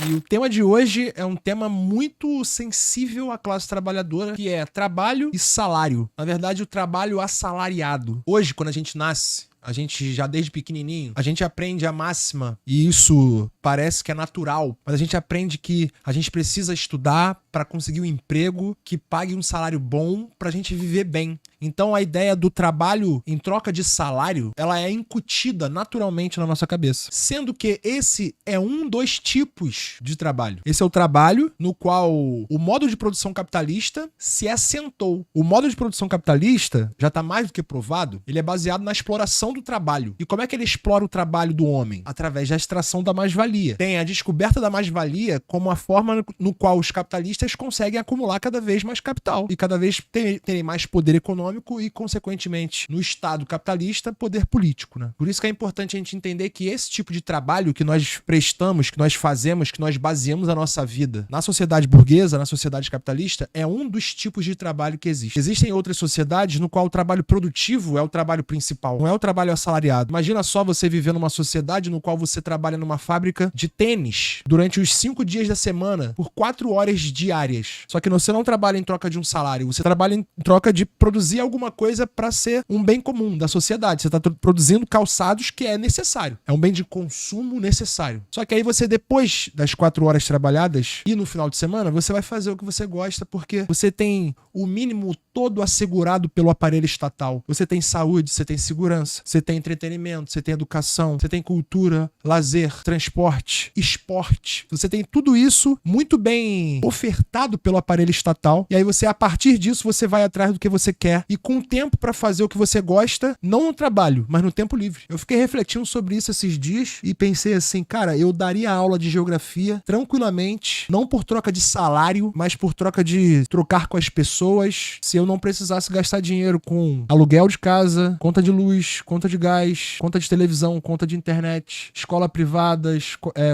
E o tema de hoje é um tema muito sensível à classe trabalhadora, que é trabalho e salário. Na verdade, o trabalho assalariado. Hoje, quando a gente nasce, a gente já desde pequenininho, a gente aprende a máxima, e isso parece que é natural, mas a gente aprende que a gente precisa estudar para conseguir um emprego que pague um salário bom pra gente viver bem. Então a ideia do trabalho em troca de salário, ela é incutida naturalmente na nossa cabeça. Sendo que esse é um dos tipos de trabalho. Esse é o trabalho no qual o modo de produção capitalista se assentou. O modo de produção capitalista, já está mais do que provado, ele é baseado na exploração do trabalho. E como é que ele explora o trabalho do homem? Através da extração da mais-valia. Tem a descoberta da mais-valia como a forma no qual os capitalistas conseguem acumular cada vez mais capital e cada vez terem mais poder econômico e, consequentemente, no Estado capitalista, poder político, né? Por isso que é importante a gente entender que esse tipo de trabalho que nós prestamos, que nós fazemos, que nós baseamos a nossa vida na sociedade burguesa, na sociedade capitalista, é um dos tipos de trabalho que existe. Existem outras sociedades no qual o trabalho produtivo é o trabalho principal, não é o trabalho assalariado. Imagina só você viver numa sociedade no qual você trabalha numa fábrica de tênis durante os 5 dias da semana por 4 horas diárias. Só que você não trabalha em troca de um salário, você trabalha em troca de produzir alguma coisa para ser um bem comum da sociedade. Você está produzindo calçados que é necessário. É um bem de consumo necessário. Só que aí você, depois das 4 horas trabalhadas e no final de semana, você vai fazer o que você gosta porque você tem o mínimo todo assegurado pelo aparelho estatal. Você tem saúde, você tem segurança, você tem entretenimento, você tem educação, você tem cultura, lazer, transporte, esporte. Você tem tudo isso muito bem ofertado pelo aparelho estatal. E aí você, a partir disso, você vai atrás do que você quer e com tempo para fazer o que você gosta, não no trabalho, mas no tempo livre. Eu fiquei refletindo sobre isso esses dias e pensei assim, cara, eu daria aula de geografia tranquilamente, não por troca de salário, mas por troca de trocar com as pessoas, se eu não precisasse gastar dinheiro com aluguel de casa, conta de luz, conta de gás, conta de televisão, conta de internet, escola privada,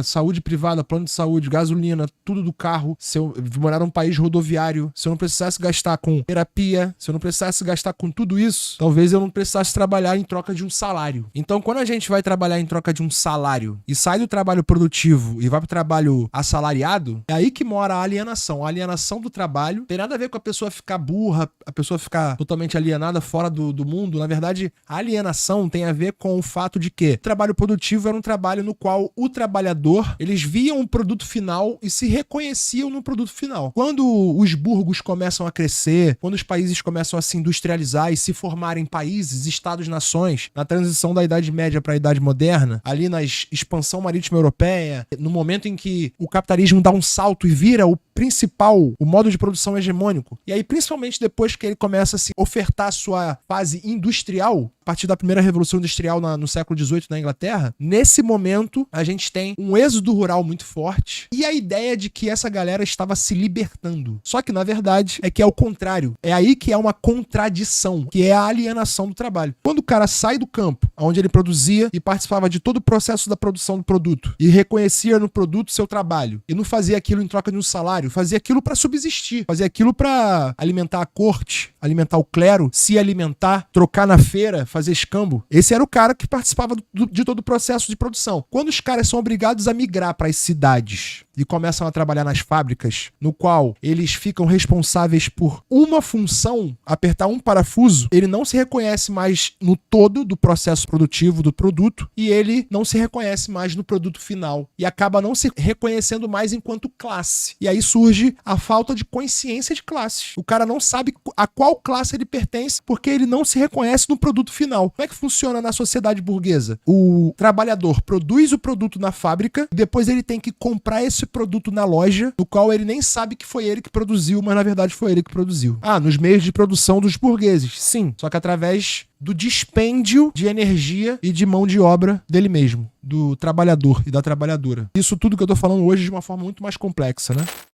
saúde privada, plano de saúde, gasolina, tudo do carro. Se eu morar num país rodoviário, se eu não precisasse gastar com terapia, se eu não precisasse gastar com tudo isso, talvez eu não precisasse trabalhar em troca de um salário. Então, quando a gente vai trabalhar em troca de um salário e sai do trabalho produtivo e vai pro trabalho assalariado, é aí que mora a alienação. A alienação do trabalho tem nada a ver com a pessoa ficar burra, a pessoa ficar totalmente alienada fora do mundo. Na verdade, a alienação tem a ver com o fato de que o trabalho produtivo era um trabalho no qual o trabalhador, eles viam um produto final e se reconheciam no produto final. Quando os burgos começam a crescer, quando os países começam a se industrializar e se formarem países, estados-nações, na transição da Idade Média para a Idade Moderna, ali na expansão marítima europeia, no momento em que o capitalismo dá um salto e vira o principal, o modo de produção hegemônico. E aí, principalmente depois que ele começa a se ofertar a sua fase industrial, a partir da primeira revolução industrial no século XVIII na Inglaterra, nesse momento a gente tem um êxodo rural muito forte e a ideia de que essa galera estava se libertando. Só que, na verdade, é que é o contrário. É aí que é uma contradição, que é a alienação do trabalho. Quando o cara sai do campo, onde ele produzia e participava de todo o processo da produção do produto e reconhecia no produto seu trabalho e não fazia aquilo em troca de um salário, fazia aquilo para subsistir, fazia aquilo para alimentar a corte, alimentar o clero, se alimentar, trocar na feira, fazer escambo. Esse era o cara que participava de todo o processo de produção. Quando os caras são obrigados a migrar para as cidades e começam a trabalhar nas fábricas, no qual eles ficam responsáveis por uma função, apertar um parafuso, ele não se reconhece mais no todo do processo produtivo do produto e ele não se reconhece mais no produto final e acaba não se reconhecendo mais enquanto classe. E aí surge a falta de consciência de classes. O cara não sabe a qual classe ele pertence porque ele não se reconhece no produto final. Como é que funciona na sociedade burguesa? O trabalhador produz o produto na fábrica e depois ele tem que comprar esse produto na loja, no qual ele nem sabe que foi ele que produziu, mas na verdade foi ele que produziu. Nos meios de produção dos burgueses, sim. Só que através do dispêndio de energia e de mão de obra dele mesmo, do trabalhador e da trabalhadora. Isso tudo que eu tô falando hoje de uma forma muito mais complexa, né?